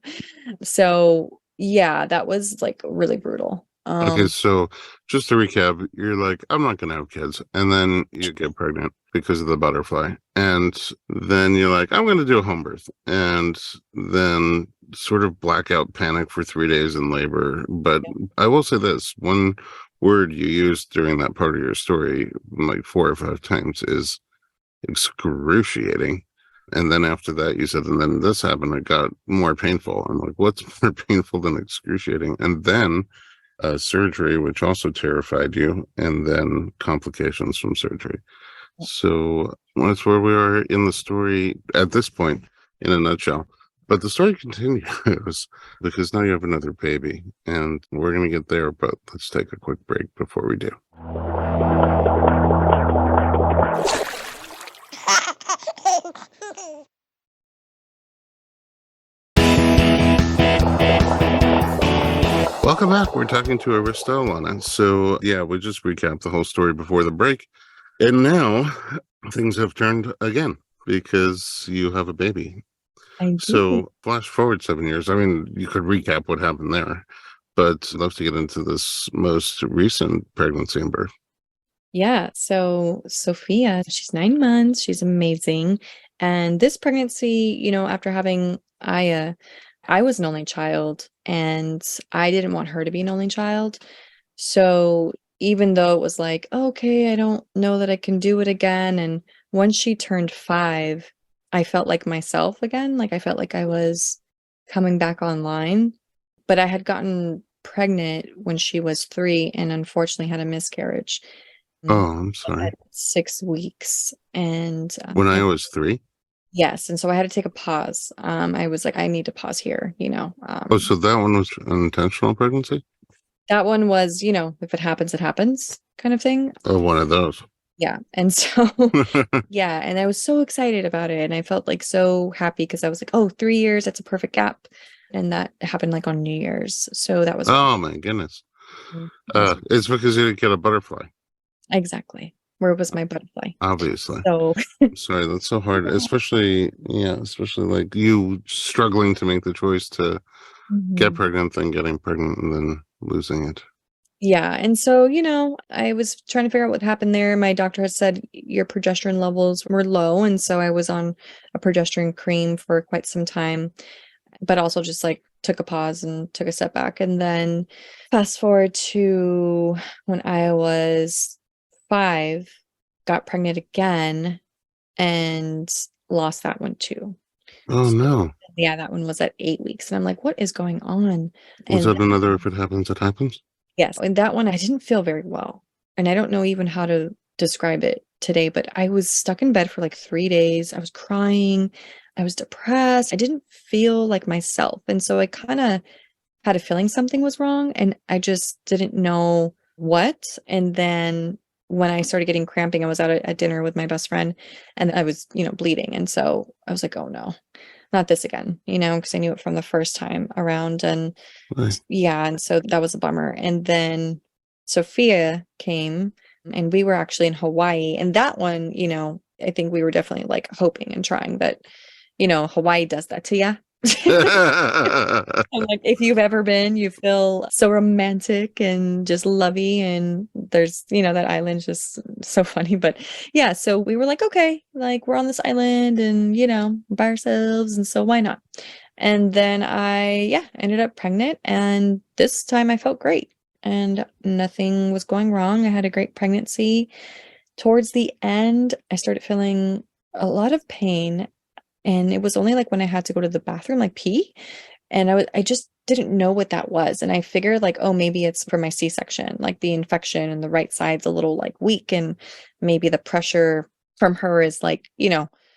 So yeah, that was like really brutal. Okay, so just to recap, you're like, I'm not gonna have kids, and then you get pregnant because of the butterfly, and then you're like, I'm gonna do a home birth, and then sort of blackout panic for 3 days in labor. But I will say this one word you used during that part of your story, like 4 or 5 times, is excruciating. And then after that, you said, and then this happened, it got more painful. I'm like, what's more painful than excruciating? And then surgery, which also terrified you, and then complications from surgery. So that's where we are in the story at this point, in a nutshell. But the story continues because now you have another baby, and we're going to get there. But let's take a quick break before we do. Welcome back. We're talking to Arista Ilona. So, yeah, we just recapped the whole story before the break. And now things have turned again because you have a baby. I do. So, flash forward 7 years. I mean, you could recap what happened there, but I'd love to get into this most recent pregnancy and birth. Yeah. So Sophia, she's 9 months. She's amazing. And this pregnancy, after having Aya, I was an only child and I didn't want her to be an only child. So even though it was like, okay, I don't know that I can do it again. And once she turned 5, I felt like myself again. Like I felt like I was coming back online. But I had gotten pregnant when she was 3 and unfortunately had a miscarriage Oh, I'm at sorry. 6 weeks. And When I was 3. yes, and so I had to take a pause. I was like, I need to pause here. Oh, so that one was an intentional pregnancy? That one was, if it happens, it happens kind of thing. Oh, one of those. Yeah. And so, yeah, and I was so excited about it. And I felt like so happy because I was like, oh, 3 years, that's a perfect gap. And that happened like on New Year's. So that was Oh, my goodness. that was It's because you didn't get a butterfly, exactly where was my butterfly. obviously. So Sorry, that's so hard, especially like you struggling to make the choice to get Mhm. pregnant, then getting pregnant, and then losing it. Yeah, and so, I was trying to figure out what happened there. My doctor had said your progesterone levels were low, and so I was on a progesterone cream for quite some time, but also just like took a pause and took a step back. And then fast forward to when I was 5, got pregnant again and lost that one too. Oh So, no. yeah, that one was at 8 weeks, and I'm like, what is going on? Was And that another if it happens, it happens? yes, and that one I didn't feel very well, and I don't know even how to describe it today, but I was stuck in bed for like 3 days. I was crying, I was depressed, I didn't feel like myself, and so I kinda had a feeling something was wrong and I just didn't know what. And then when I started getting cramping, I was out at dinner with my best friend and I was, bleeding. And so I was like, oh no, not this again, because I knew it from the first time around. And Right. yeah, and so that was a bummer. And then Sophia came and we were actually in Hawaii. And that one, I think we were definitely like hoping and trying that, Hawaii does that to you. And like if you've ever been, you feel so romantic and just lovey, and there's, that island's just so funny. But yeah, so we were like, okay, like we're on this island and by ourselves, and so why not? And then I ended up pregnant, and this time I felt great and nothing was going wrong. I had a great pregnancy. Towards the end, I started feeling a lot of pain, and it was only like when I had to go to the bathroom, like pee. And I just didn't know what that was. And I figured like, oh, maybe it's for my C-section, like the infection and the right side's a little like weak. And maybe the pressure from her is like,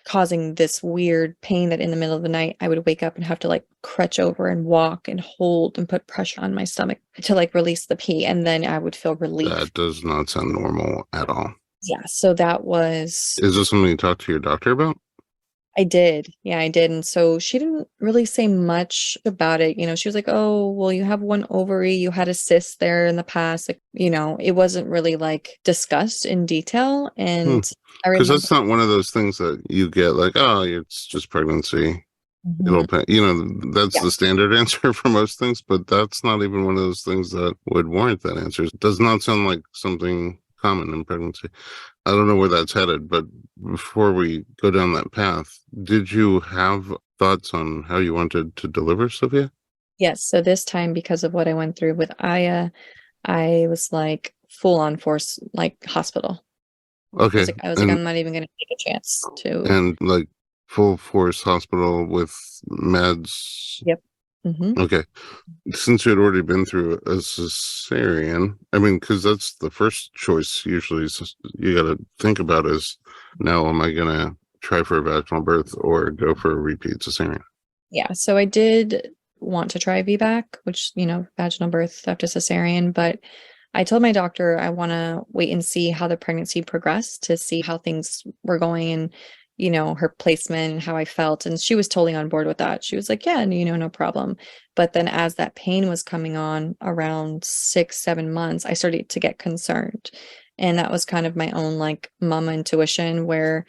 causing this weird pain that in the middle of the night I would wake up and have to like crutch over and walk and hold and put pressure on my stomach to like release the pee. And then I would feel relief. That does not sound normal at all. Yeah. So that was. Is this something you talked to your doctor about? I did. Yeah, I did. And so she didn't really say much about it. She was like, oh, well, you have one ovary, you had a cyst there in the past. Like, it wasn't really like discussed in detail. And I Because remember. that's not one of those things that you get like, oh, it's just pregnancy. It'll Mhm. pay. That's Yeah. the standard answer for most things, but that's not even one of those things that would warrant that answer. It does not sound like something common in pregnancy. I don't know where that's headed, but before we go down that path, did you have thoughts on how you wanted to deliver, Sophia? Yes. So this time, because of what I went through with Aya, I was like full on force, like hospital. Okay, I was like, I'm not even going to take a chance to. and like full force hospital with meds. Yep. Hmm. Okay, since you had already been through a cesarean, I mean, because that's the first choice usually you got to think about is now, am I going to try for a vaginal birth or go for a repeat cesarean? Yeah. So I did want to try VBAC, which, vaginal birth after cesarean, but I told my doctor I want to wait and see how the pregnancy progressed to see how things were going and, her placement and how I felt. And she was totally on board with that. She was like, yeah, no problem. But then as that pain was coming on around 6, 7 months, I started to get concerned. And that was kind of my own like mama intuition where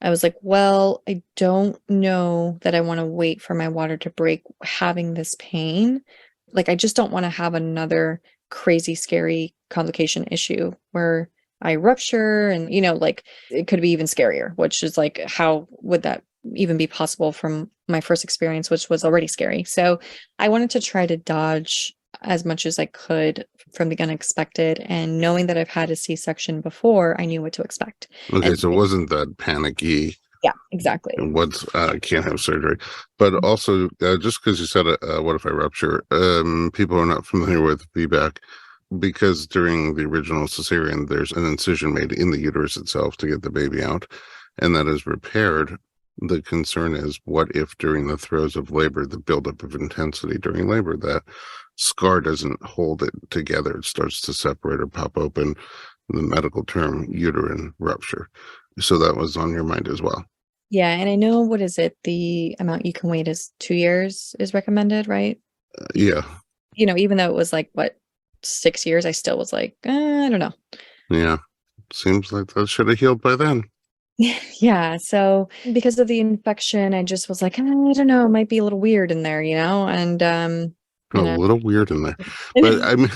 I was like, well, I don't know that I want to wait for my water to break having this pain. Like, I just don't want to have another crazy, scary complication issue where I rupture and, like it could be even scarier, which is like, how would that even be possible from my first experience, which was already scary. So I wanted to try to dodge as much as I could from the unexpected. And knowing that I've had a C-section before, I knew what to expect. Okay, And so it wasn't that panicky yeah, exactly. and what can't have surgery, but also just because you said what if I rupture? People are not familiar with VBAC because during the original cesarean, there's an incision made in the uterus itself to get the baby out, and that is repaired. The concern is, what if during the throes of labor, the buildup of intensity during labor, that scar doesn't hold it together, it starts to separate or pop open, the medical term uterine rupture. So that was on your mind as well. Yeah, and I know, what is it? The amount you can wait is 2 years is recommended, right? Yeah. Even though it was like what, 6 years, I still was like, I don't know. Yeah. Seems like that should have healed by then. Yeah, so because of the infection, I just was like, I don't know, it might be a little weird in there, and A you know. little weird in there. But I mean,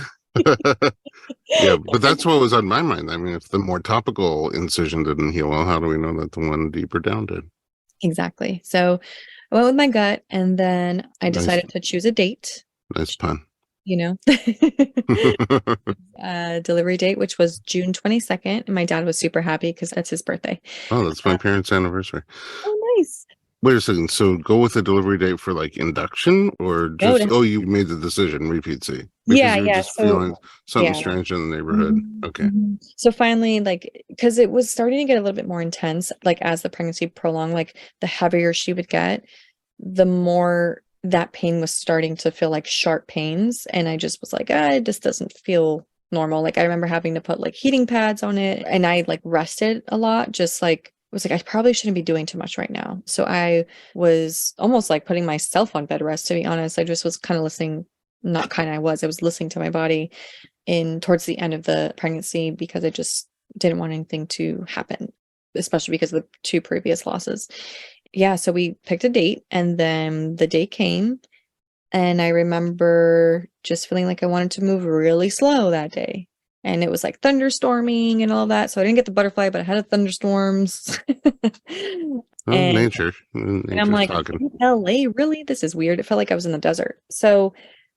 yeah, but that's what was on my mind. I mean, if the more topical incision didn't heal well, how do we know that the one deeper down did? Exactly. So I went with my gut, and then I Nice, decided to choose a date, nice pun. you know. Delivery date, which was June 22nd. And my dad was super happy because that's his birthday. Oh, that's my parents' anniversary. Oh, nice. Wait a second. So go with a delivery date for like induction or No, just, oh, you made the decision, repeat C, because yeah, you were yeah. just feeling So, something yeah. strange in the neighborhood. Mhm, Okay. mhm. So finally, like, because it was starting to get a little bit more intense, like as the pregnancy prolonged, like the heavier she would get, the more that pain was starting to feel like sharp pains. And I just was like, it just doesn't feel normal. Like I remember having to put like heating pads on it, and I like rested a lot, just like was like, I probably shouldn't be doing too much right now. So I was almost like putting myself on bed rest, to be honest. I just was kind of listening, not kind of, I was listening to my body in towards the end of the pregnancy because I just didn't want anything to happen, especially because of the two previous losses. Yeah, so we picked a date, and then the date came, and I remember just feeling like I wanted to move really slow that day. And it was like thunderstorming and all that. So I didn't get the butterfly, but I had a thunderstorms. Oh, and nature. and I'm Nature's like, talking. "In LA, really? This is weird." It felt like I was in the desert. So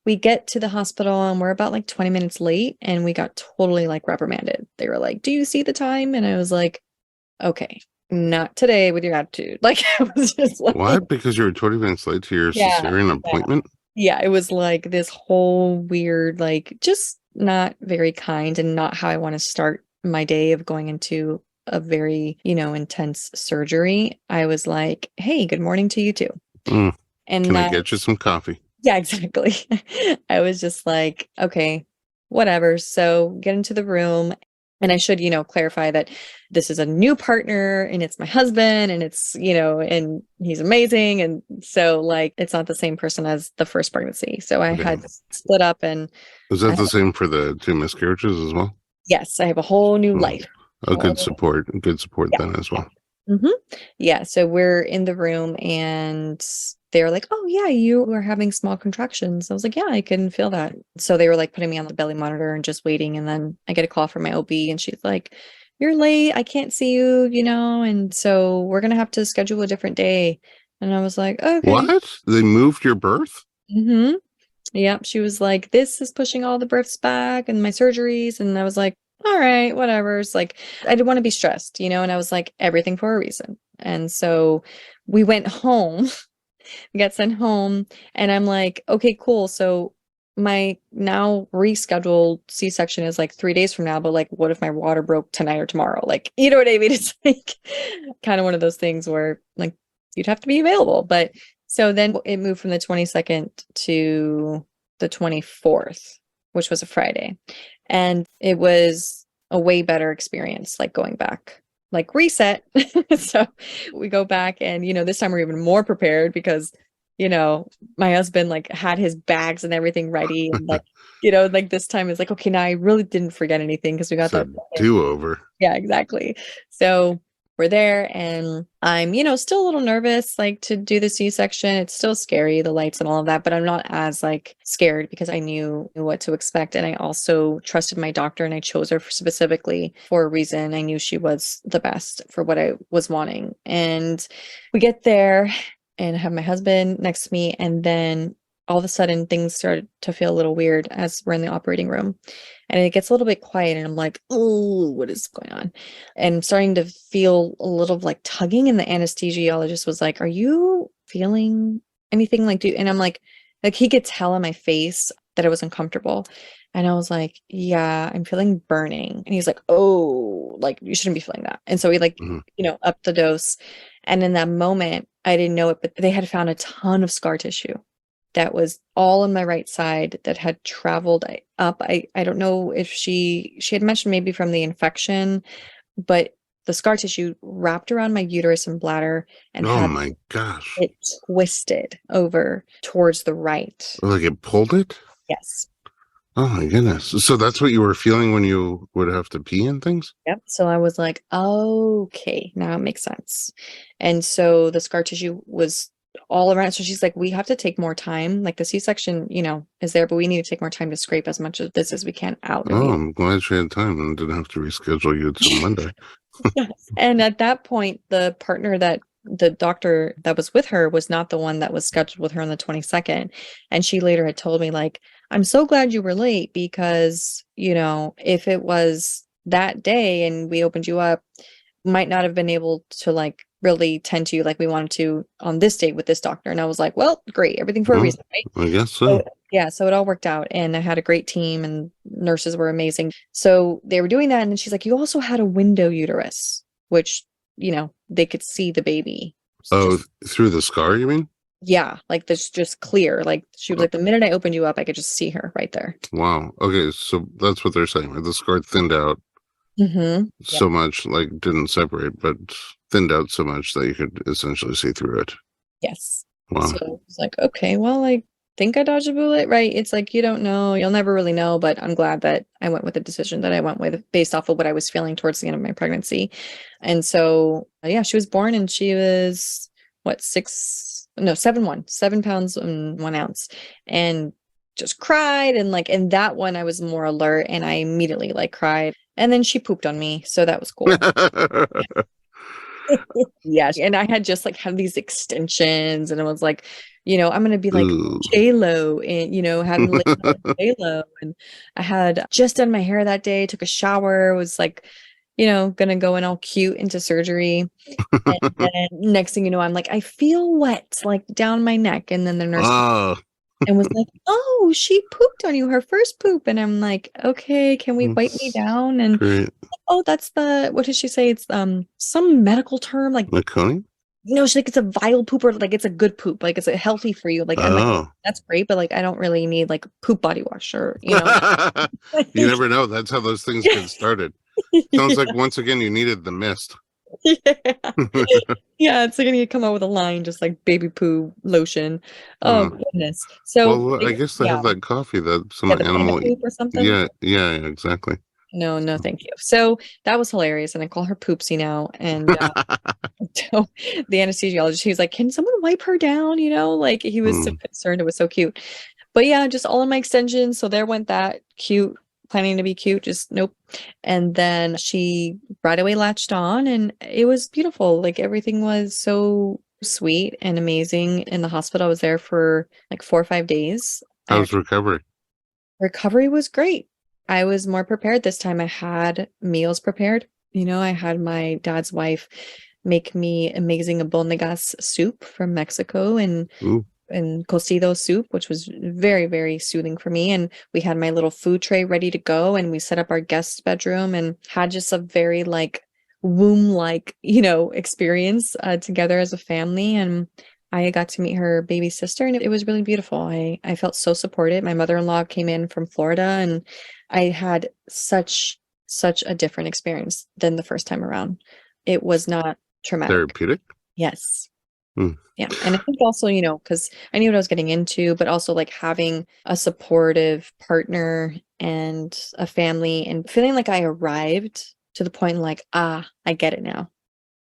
we get to the hospital and we're about like 20 minutes late, and we got totally like reprimanded. They were like, "Do you see the time?" And I was like, "Okay, not today with your attitude." Like I was just like, What? Because you were 20 minutes late to your yeah, cesarean yeah. appointment? Yeah, it was like this whole weird, like just not very kind and not how I want to start my day of going into a very, intense surgery. I was like, "Hey, good morning to you too." Mm. And Can I that, get you some coffee? yeah, exactly. I was just like, okay, whatever. So get into the room. And I should, clarify that this is a new partner and it's my husband and it's, and he's amazing. And so like it's not the same person as the first pregnancy. So I Okay. had split up and Is I that have, the same for the two miscarriages as well? yes, I have a whole new Oh, life. a good Whole- support. Good support Yeah. then as well. hmm Yeah. So we're in the room and they're like, "Oh, yeah, you are having small contractions." I was like, "Yeah, I can feel that." So they were like putting me on the belly monitor and just waiting. And then I get a call from my OB and she's like, "You're late. I can't see you, and so we're going to have to schedule a different day." And I was like, "Okay." What? They moved your birth? hmm Yep. She was like, "This is pushing all the births back and my surgeries." And I was like, "All right, whatever." It's like, I didn't want to be stressed, and I was like, everything for a reason. And so we went home, got sent home, and I'm like, "Okay, cool. So my now rescheduled C-section is like 3 days from now, but like, what if my water broke tonight or tomorrow?" Like, you know what I mean? It's like kind of one of those things where like you'd have to be available. But so then it moved from the 22nd to the 24th, which was a Friday. And it was a way better experience, like going back, like reset. So we go back and, this time we're even more prepared because, my husband like had his bags and everything ready. And like, like this time is like, okay, now I really didn't forget anything because we got It's a that. do-over. Yeah, exactly. So we're there and I'm, still a little nervous like to do the C-section. It's still scary, the lights and all of that, but I'm not as like scared because I knew what to expect. And I also trusted my doctor and I chose her specifically for a reason. I knew she was the best for what I was wanting. And we get there and I have my husband next to me. And then all of a sudden things started to feel a little weird as we're in the operating room. And it gets a little bit quiet and I'm like, "Oh, what is going on?" And I'm starting to feel a little like tugging, and the anesthesiologist was like, "Are you feeling anything like do?" And I'm like he could tell on my face that I was uncomfortable. And I was like, "Yeah, I'm feeling burning." And he's like, "Oh, like you shouldn't be feeling that." And so he like, Mhm. upped the dose. And in that moment, I didn't know it, but they had found a ton of scar tissue that was all on my right side that had traveled up. I don't know if she had mentioned maybe from the infection, but the scar tissue wrapped around my uterus and bladder and Oh had my gosh. it twisted over towards the right. Like it pulled it? Yes. Oh my goodness. So that's what you were feeling when you would have to pee and things? Yep. So I was like, "Okay, now it makes sense." And so the scar tissue was all around. So she's like, "We have to take more time. Like the C-section, is there, but we need to take more time to scrape as much of this as we can out of Oh, you." I'm glad she had time and didn't have to reschedule you till Monday. Yes. And at that point, the partner that the doctor that was with her was not the one that was scheduled with her on the 22nd. And she later had told me, like, "I'm so glad you were late because, if it was that day and we opened you up, might not have been able to like really tend to you like we wanted to on this date with this doctor." And I was like, "Well, great, everything for a Well, reason, right?" I guess So so. yeah, so it all worked out and I had a great team and nurses were amazing. So they were doing that and then she's like, "You also had a window uterus," which, they could see the baby. It's Oh, just through the scar, you mean? Yeah, like this just clear. Like she was like, the minute I opened you up, I could just see her right there. Wow. Okay, so that's what they're saying, right? The scar thinned out Mm-hmm. Yep. so much, like didn't separate, but thinned out so much that you could essentially see through it. Yes. Wow. So it's like, okay, well, I think I dodged a bullet, right? It's like you don't know, you'll never really know, but I'm glad that I went with the decision that I went with based off of what I was feeling towards the end of my pregnancy. And so, yeah, she was born and she was what, 7 pounds and 1 ounce, and just cried. And like in that one, I was more alert and I immediately like cried. And then she pooped on me. So that was cool. Yes. And I had just like had these extensions and it was like, I'm gonna be like Ooh. J-Lo and having laid out like J-Lo. And I had just done my hair that day, took a shower, was like, gonna go in all cute into surgery. And then next thing you know, I'm like, I feel wet, like down my neck. And then the nurse came Oh, and was like, oh, she pooped on you, her first poop. And I'm like, okay, can we wipe me that's down? And great. oh, that's what did she say? It's some medical term, like Coney? she's like it's a vile poop or like it's a good poop, like it's a healthy for you. Like I'm like, Oh. that's great, but like I don't really need like poop body wash or You never know. That's how those things get started. Sounds like once again you needed the mist. Yeah. Yeah, it's like I need to come out with a line just like baby poo lotion. Oh Uh, goodness. So well, I guess they yeah, have that coffee that some yeah, the panda animal. poop or something. Yeah, yeah, yeah, exactly. No, no, thank you. So that was hilarious, and I call her Poopsie now. And so the anesthesiologist, he was like, "Can someone wipe her down?" Like he was so Hmm. concerned. It was so cute. But yeah, just all of my extensions. So there went that cute, planning to be cute, just nope. And then she right away latched on, and it was beautiful. Like everything was so sweet and amazing. In the hospital, I was there for like 4 or 5 days. I How's recovery? Recovery was great. I was more prepared this time. I had meals prepared. I had my dad's wife make me amazing abondigas soup from Mexico Ooh, and cocido soup, which was very, very soothing for me. And we had my little food tray ready to go, and we set up our guest bedroom and had just a very like womb-like, experience together as a family. And I got to meet her baby sister, and it was really beautiful. I felt so supported. My mother-in-law came in from Florida, and I had such a different experience than the first time around. It was not traumatic. therapeutic. Yes. Hmm. Yeah. And I think also, because I knew what I was getting into, but also like having a supportive partner and a family and feeling like I arrived to the point like, I get it now.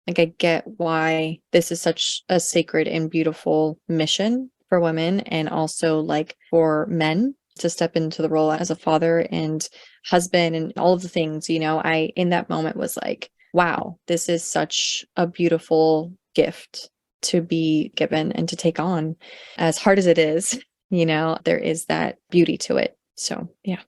Like I get why this is such a sacred and beautiful mission for women and also like for men to step into the role as a father and husband and all of the things, I in that moment was like, wow, this is such a beautiful gift to be given and to take on. As hard as it is, there is that beauty to it. So, yeah.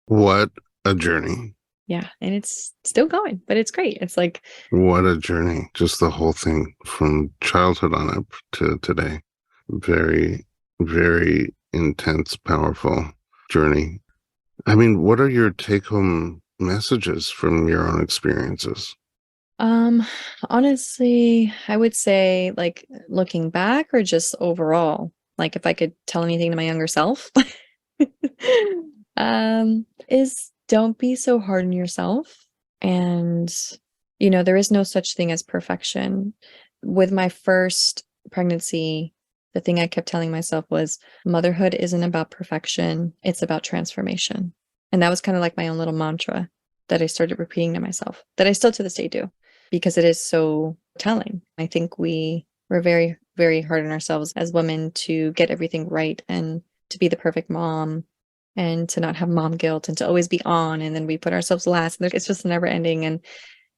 What a journey. Yeah, and it's still going, but it's great. It's like What a journey. Just the whole thing from childhood on up to today. Very, very intense, powerful journey. I mean, what are your take home messages from your own experiences? Um, honestly, I would say like looking back or just overall, like if I could tell anything to my younger self, is don't be so hard on yourself. And, there is no such thing as perfection. With my first pregnancy, the thing I kept telling myself was motherhood isn't about perfection, it's about transformation. And that was kind of like my own little mantra that I started repeating to myself, that I still to this day do because it is so telling. I think we're very, very hard on ourselves as women to get everything right and to be the perfect mom and to not have mom guilt and to always be on. And then we put ourselves last. And it's just never ending. And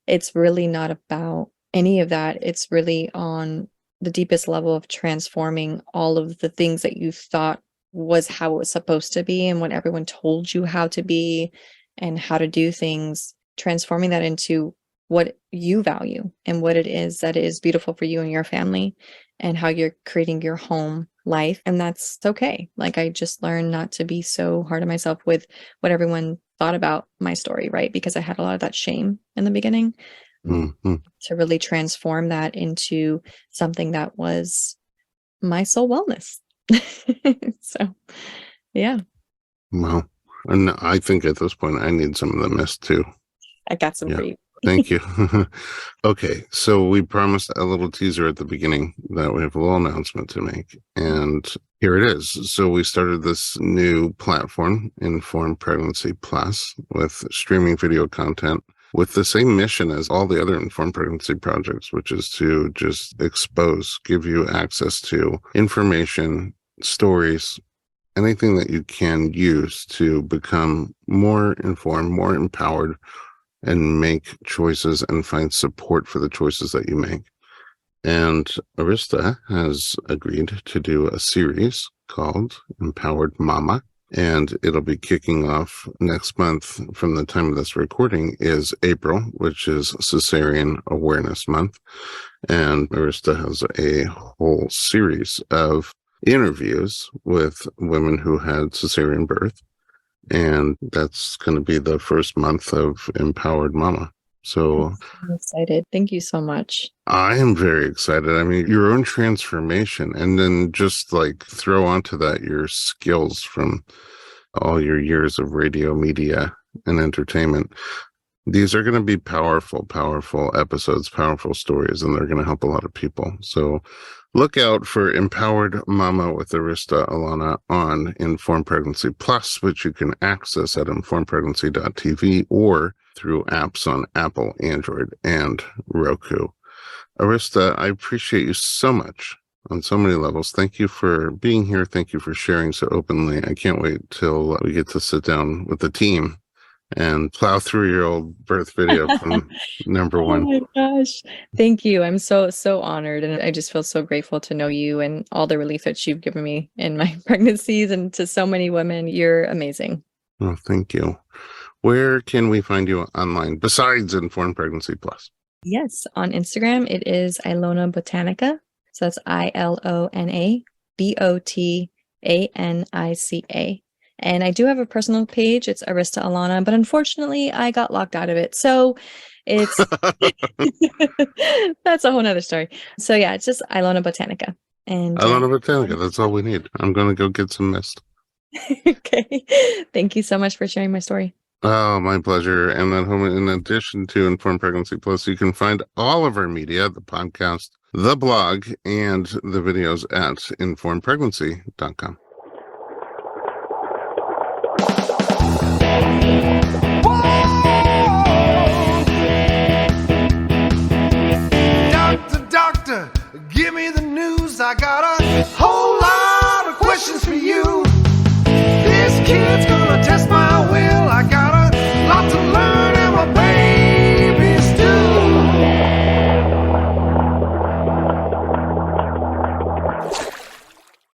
it's really not about any of that. It's really on the deepest level of transforming all of the things that you thought was how it was supposed to be and what everyone told you how to be and how to do things, transforming that into what you value and what it is that is beautiful for you and your family and how you're creating your home life. And that's okay. Like I just learned not to be so hard on myself with what everyone thought about my story, right? Because I had a lot of that shame in the beginning. Mm-hmm. To really transform that into something that was my soul wellness. So, yeah, Well, and I think at this point I need some of the mist too. I got some Yeah. for you. Thank you. Okay, so we promised a little teaser at the beginning that we have a little announcement to make, and here it is. So we started this new platform, Informed Pregnancy Plus, with streaming video content with the same mission as all the other informed pregnancy projects, which is to just expose, give you access to information, stories, anything that you can use to become more informed, more empowered, and make choices and find support for the choices that you make. And Arista has agreed to do a series called Empowered Mama, and it'll be kicking off next month. From the time of this recording is April, which is Cesarean Awareness Month. And Arista has a whole series of interviews with women who had cesarean birth. And that's going to be the first month of Empowered Mama. So I'm excited. Thank you so much. I am very excited. I mean, your own transformation, and then just like throw onto that your skills from all your years of radio, media, and entertainment. These are going to be powerful, powerful episodes, powerful stories, and they're going to help a lot of people. So look out for Empowered Mama with Arista Ilona on Informed Pregnancy Plus, which you can access at informedpregnancy.tv or through apps on Apple, Android, and Roku. Arista, I appreciate you so much on so many levels. Thank you for being here. Thank you for sharing so openly. I can't wait till we get to sit down with the team and plow through your old birth video from number one. Oh my gosh. Thank you. I'm so honored. And I just feel so grateful to know you and all the relief that you've given me in my pregnancies and to so many women. You're amazing. Oh, thank you. Where can we find you online besides Informed Pregnancy Plus? Yes. On Instagram, it is Ilona Botanica. So that's ILONA BOTANICA. And I do have a personal page. It's Arista Ilona, but unfortunately I got locked out of it. So it's that's a whole nother story. So yeah, it's just Ilona Botanica. And Ilona Botanica, that's all we need. I'm going to go get some mist. Okay. Thank you so much for sharing my story. Oh, my pleasure. And at home, in addition to Informed Pregnancy Plus, you can find all of our media, the podcast, the blog, and the videos at informedpregnancy.com. Doctor, give me the news. I got a whole lot of questions for you. This kid's gonna